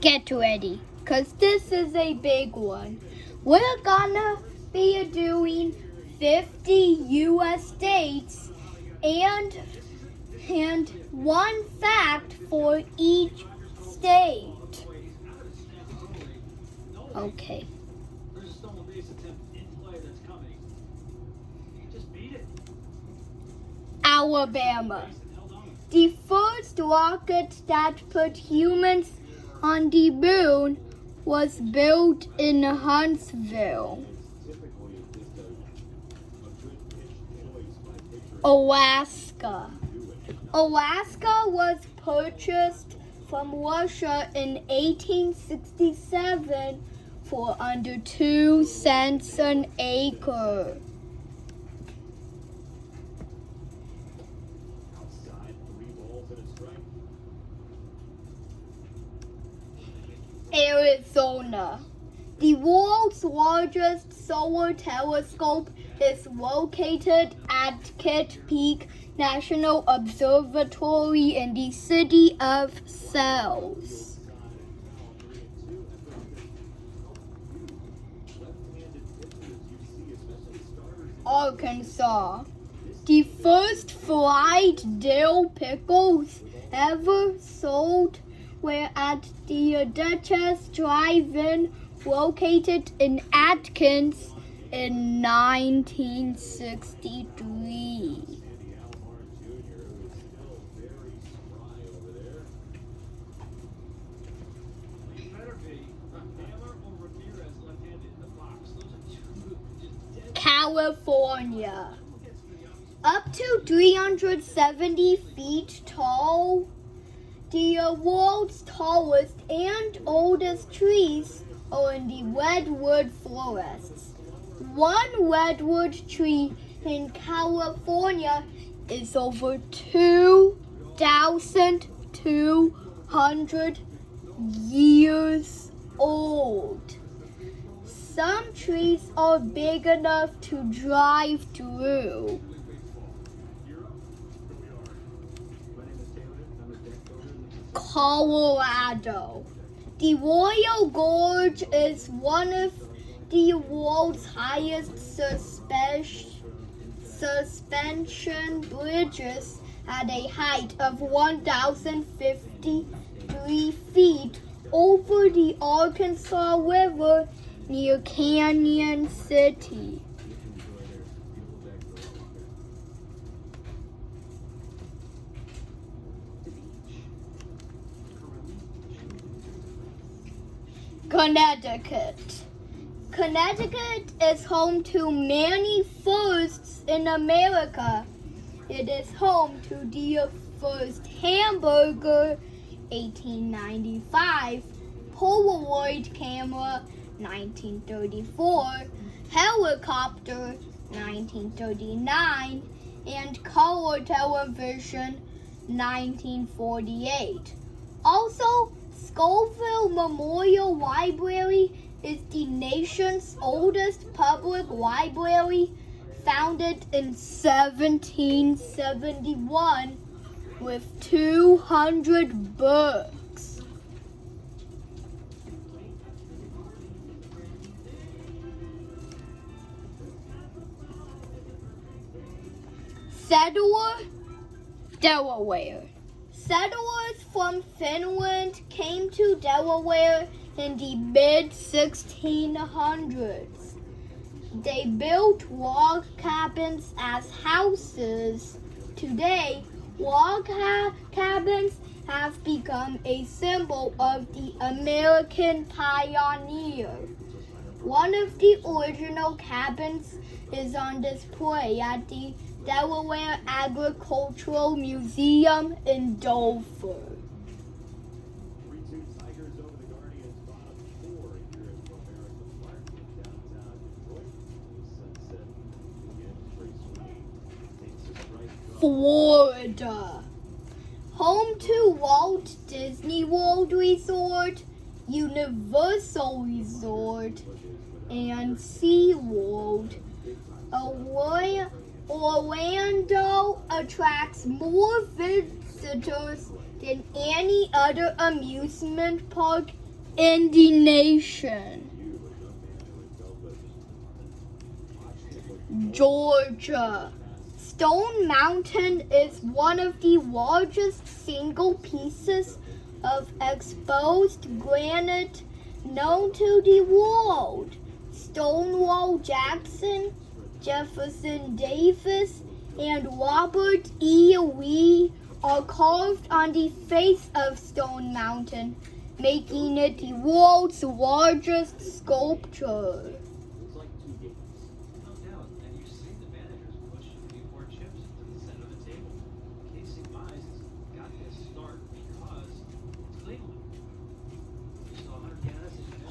Get ready, cause this is a big one. We're gonna be doing 50 U.S. states and one fact for each state. Okay. Alabama. The first rocket that put humans on the moon was built in Huntsville. Alaska. Alaska was purchased from Russia in 1867 for under 2 cents an acre. Arizona. The world's largest solar telescope is located at Kitt Peak National Observatory in the city of Sells. Arkansas. The first fried dill pickles ever sold were at the Duchess Drive-In located in Atkins in 1963. California. Up to 370 feet tall, the world's tallest and oldest trees are in the redwood forests. One redwood tree in California is over 2,200 years old. Some trees are big enough to drive through. Colorado. The Royal Gorge is one of the world's highest suspension bridges at a height of 1,053 feet over the Arkansas River near Canyon City. Connecticut. Connecticut is home to many firsts in America. It is home to the first hamburger, 1895, Polaroid camera, 1934, helicopter, 1939, and color television, 1948. Also, Scoville Memorial Library is the nation's oldest public library, founded in 1771 with 200 books. Settler, Delaware. Settlers from Finland came to Delaware in the mid-1600s. They built log cabins as houses. Today, log cabins have become a symbol of the American pioneer. One of the original cabins is on display at the Delaware Agricultural Museum in Dover. Florida. Home to Walt Disney World Resort, Universal Resort, and SeaWorld. Orlando attracts more visitors than any other amusement park in the nation. Georgia. Stone Mountain is one of the largest single pieces of exposed granite known to the world. Stonewall Jackson, Jefferson Davis, and Robert E. Lee are carved on the face of Stone Mountain, making it the world's largest sculpture.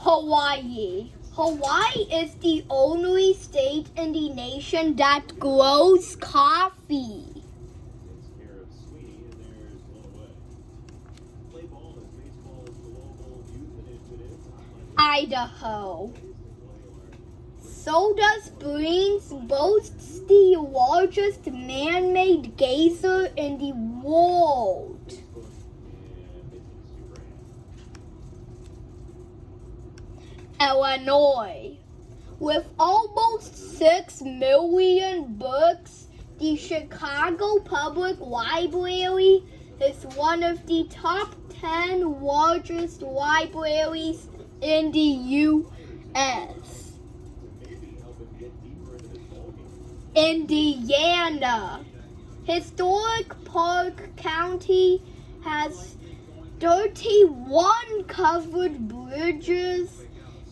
Hawaii. Hawaii is the only state in the nation that grows coffee. Idaho. Soda Springs boasts the largest man-made geyser in the world. Illinois. With almost 6 million books, the Chicago Public Library is one of the top 10 largest libraries in the U.S. Indiana. Historic Park County has 31 covered bridges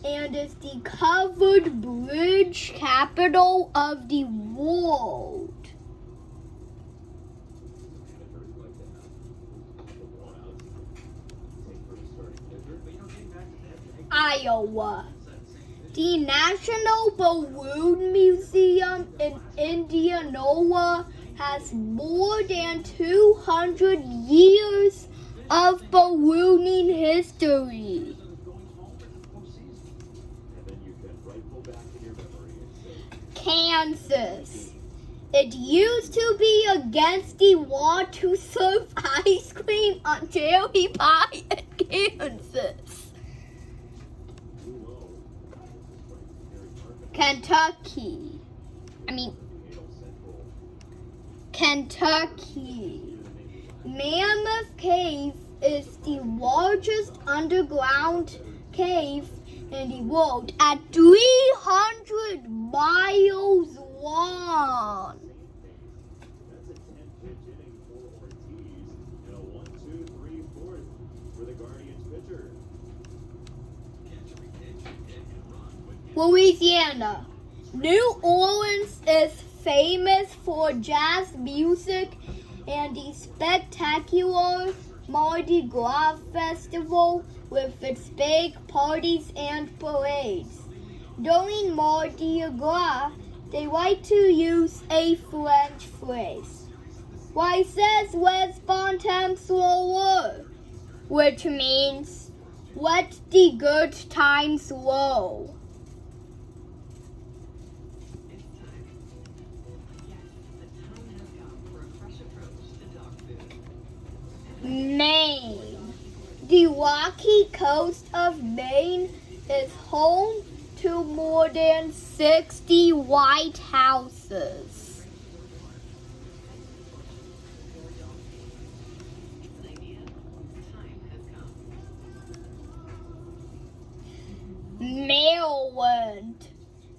and is the covered bridge capital of the world. Iowa. The National Balloon Museum in Indianola has more than 200 years of ballooning history. Kansas. It used to be against the law to serve ice cream on cherry pie in Kansas. Kentucky. Mammoth Cave is the largest underground cave in the world at 300 miles long. Louisiana. New Orleans is famous for jazz music and the spectacular Mardi Gras festival with its big parties and parades. During Mardi Gras, they like to use a French phrase, "Voices les bon temps slower," which means, "Let the good times roll." Maine. The rocky coast of Maine is home to more than 60 White Houses. Maryland.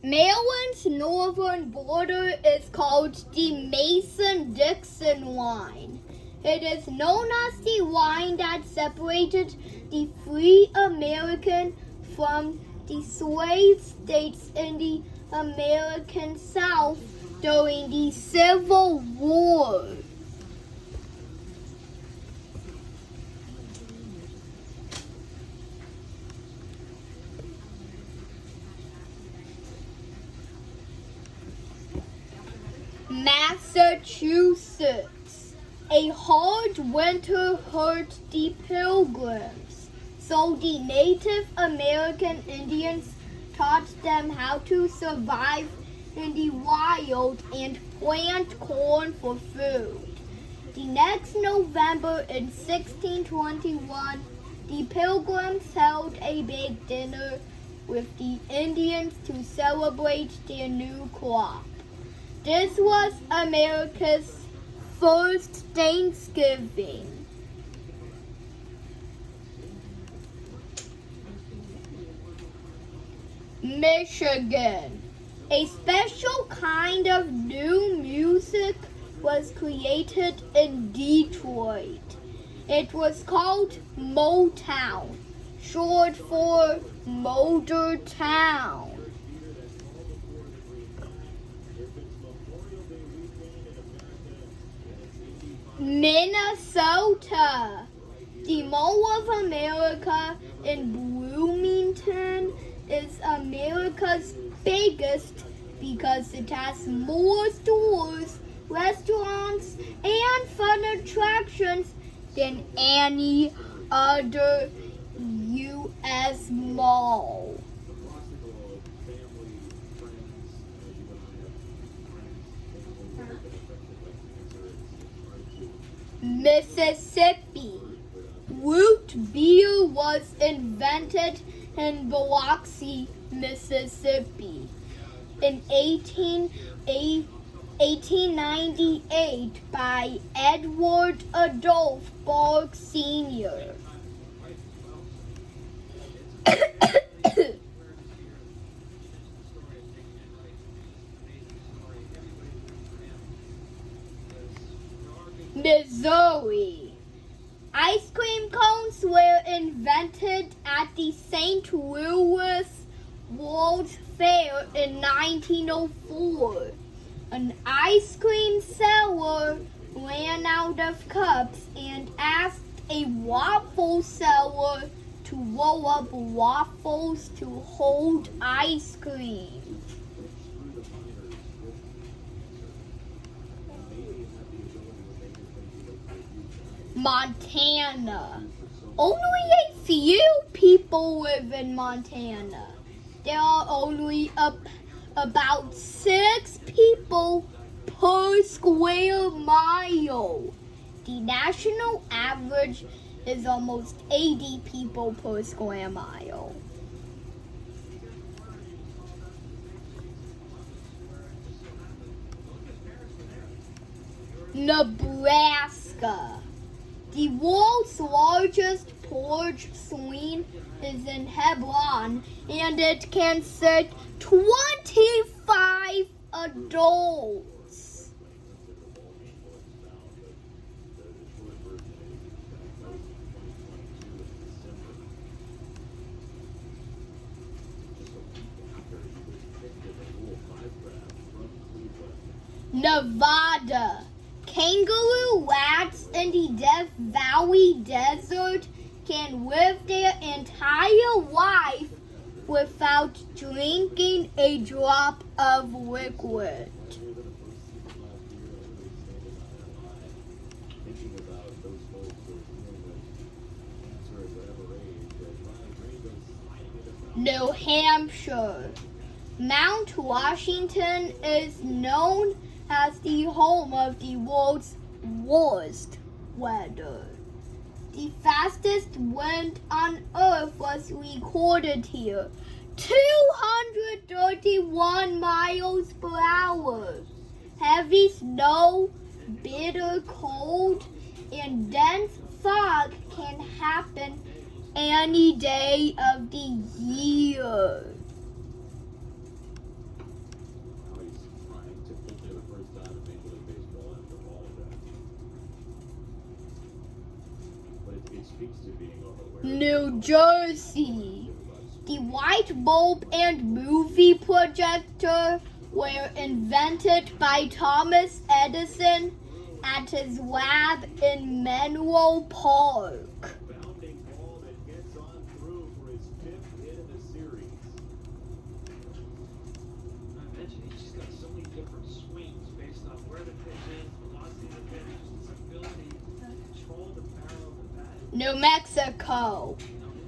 Maryland's northern border is called the Mason-Dixon line. It is known as the line that separated the free American from the slave states in the American South during the Civil War. Massachusetts. A hard winter hurt the Pilgrims, so the Native American Indians taught them how to survive in the wild and plant corn for food. The next November in 1621, the Pilgrims held a big dinner with the Indians to celebrate their new crop. This was America's first Thanksgiving. Michigan. A special kind of new music was created in Detroit. It was called Motown, short for Motor Town. Minnesota. The Mall of America in Bloomington is America's biggest because it has more stores, restaurants, and fun attractions than any other U.S. mall. Mississippi. Root beer was invented in Biloxi, Mississippi in 1898 by Edward Adolph Borg Sr. Missouri. Ice cream cones were invented at the St. Louis World's Fair in 1904. An ice cream seller ran out of cups and asked a waffle seller to roll up waffles to hold ice cream. Montana. Only a few people live in Montana. There are only about 6 people per square mile. The national average is almost 80 people per square mile. Nebraska. The world's largest porch swing is in Hebron, and it can sit 25 adults. Nevada. Kangaroo rats in the Death Valley Desert can live their entire life without drinking a drop of liquid. New Hampshire. Mount Washington is known as the home of the world's worst weather. The fastest wind on Earth was recorded here, 231 miles per hour. Heavy snow, bitter cold, and dense fog can happen any day of the year. New Jersey. The light bulb and movie projector were invented by Thomas Edison at his lab in Menlo Park. New Mexico.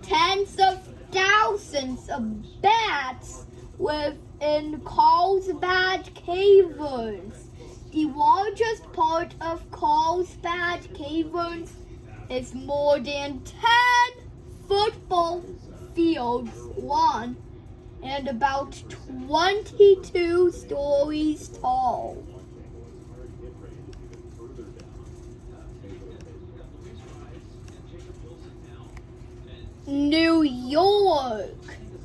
Tens of thousands of bats live in Carlsbad Caverns. The largest part of Carlsbad Caverns is more than 10 football fields long and about 22 stories tall. New York.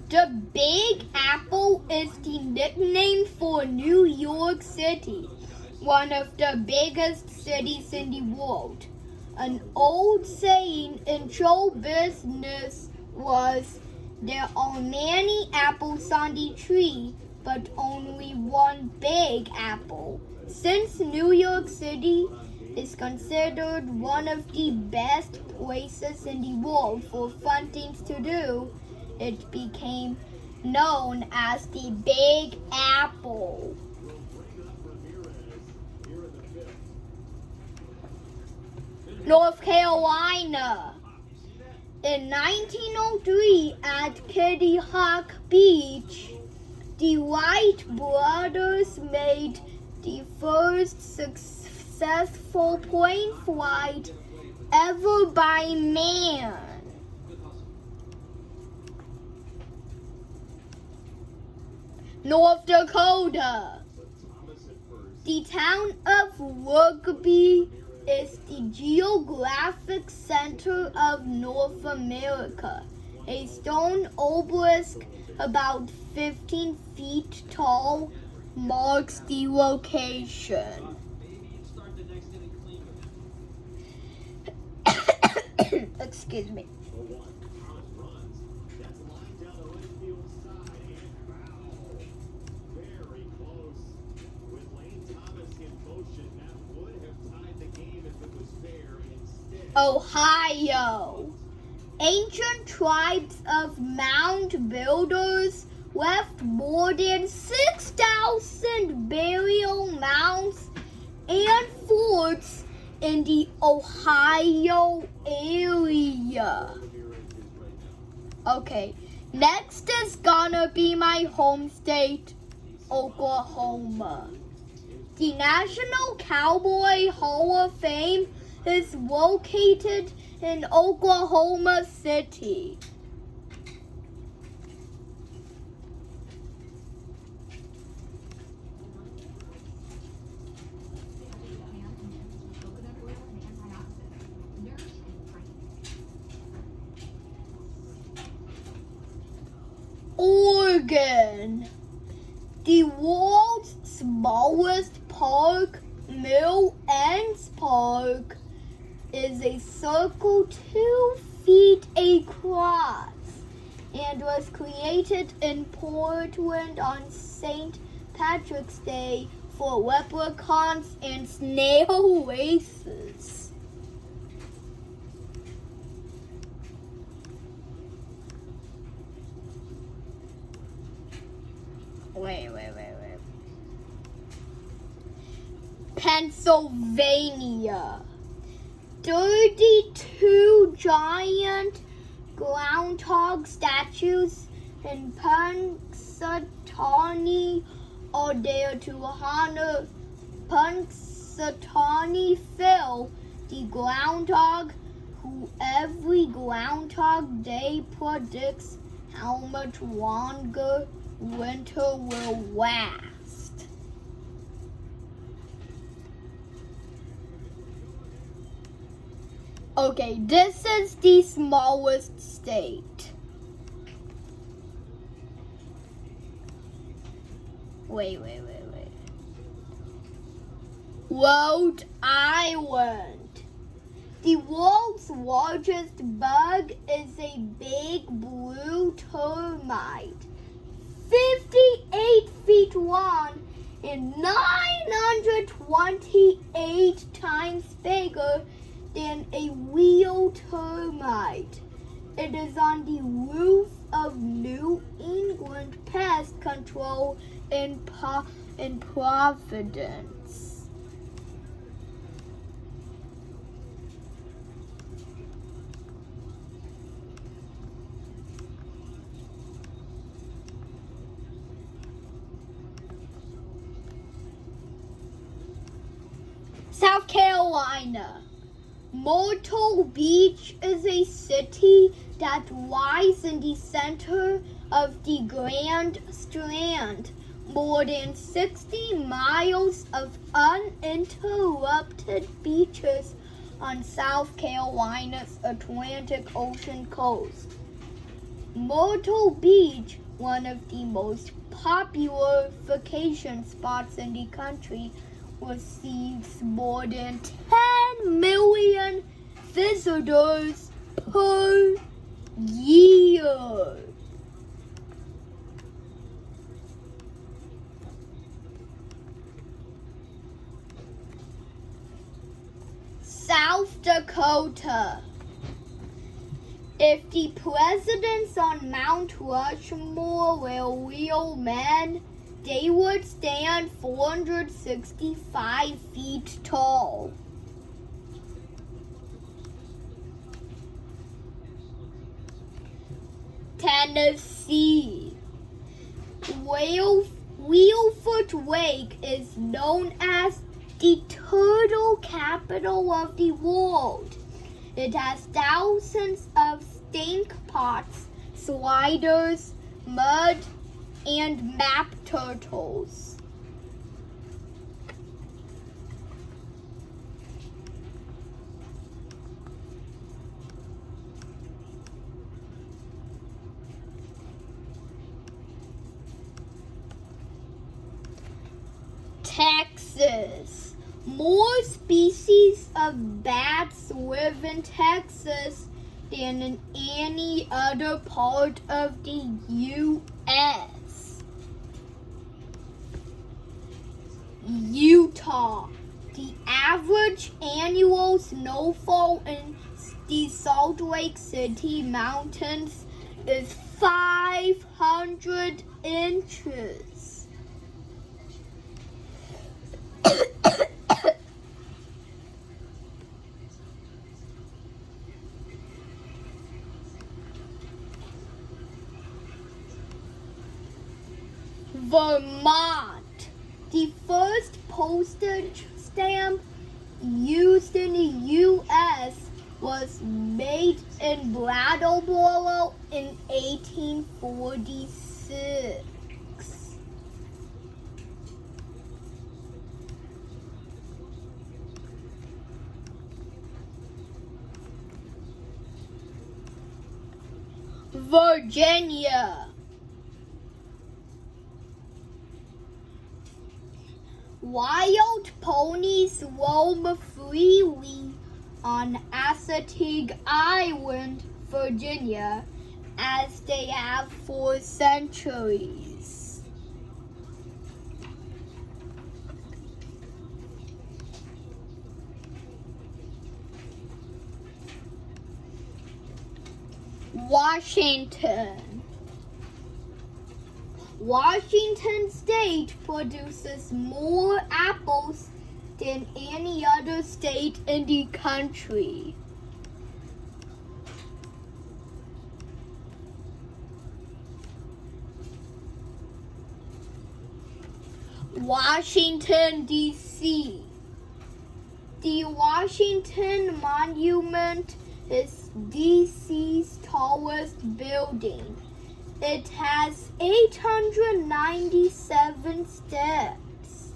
The Big Apple is the nickname for New York City, one of the biggest cities in the world. An old saying in show business was, "There are many apples on the tree, but only one big apple." Since New York City is considered one of the best places in the world for fun things to do, it became known as the Big Apple. North Carolina. In 1903 at Kitty Hawk Beach, the Wright brothers made the first successful plane flight ever by man. North Dakota. The town of Rugby is the geographic center of North America. A stone obelisk about 15 feet tall marks the location. Excuse me. Ohio. Ancient tribes of mound builders left more than 6,000 burial mounds and forts in the Ohio area. Okay, next is gonna be my home state, Oklahoma. The National Cowboy Hall of Fame is located in Oklahoma City. Oregon. The world's smallest park, Mill Ends Park, is a circle 2 feet across and was created in Portland on St. Patrick's Day for leprechauns and snail races. Wait. Pennsylvania. 32 giant groundhog statues in Punxsutawney are there to honor Punxsutawney Phil, the groundhog, who every Groundhog Day predicts how much longer winter will last. Okay, this is the smallest state. Wait. Rhode Island. The world's largest bug is a big blue termite, 58 feet long and 928 times bigger than a real termite. It is on the roof of New England Pest Control in Providence. South Carolina. Myrtle Beach is a city that lies in the center of the Grand Strand. More than 60 miles of uninterrupted beaches on South Carolina's Atlantic Ocean coast. Myrtle Beach, one of the most popular vacation spots in the country, receives more than 10 million visitors per year. South Dakota. If the presidents on Mount Rushmore were real men, they would stand 465 feet tall. Tennessee. Wheelfoot Lake is known as the turtle capital of the world. It has thousands of stink pots, sliders, mud, and map turtles. Texas. More species of bats live in Texas than in any other part of the U.S. Utah. The average annual snowfall in the Salt Lake City Mountains is 500 inches. Vermont. The first postage stamp used in the U.S. was made in Brattleboro in 1846. Virginia. Wild ponies roam freely on Assateague Island, Virginia, as they have for centuries. Washington. Washington State produces more apples than any other state in the country. Washington D.C. The Washington Monument is D.C.'s tallest building. It has 897 steps.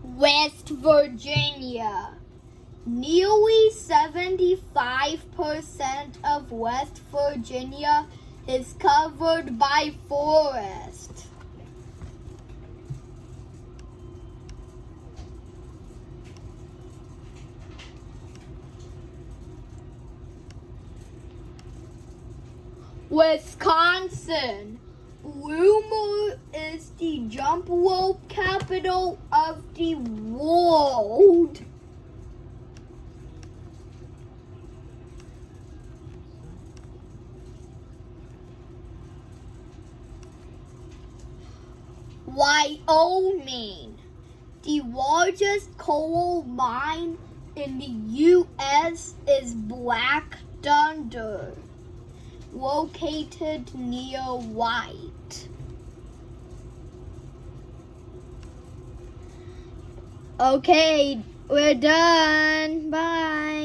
West Virginia. Nearly 75% of West Virginia is covered by forest. Wisconsin. Rumor is the jump rope capital of the world. Wyoming. The largest coal mine in the U.S. is Black Thunder. located near White. Okay, we're done. Bye.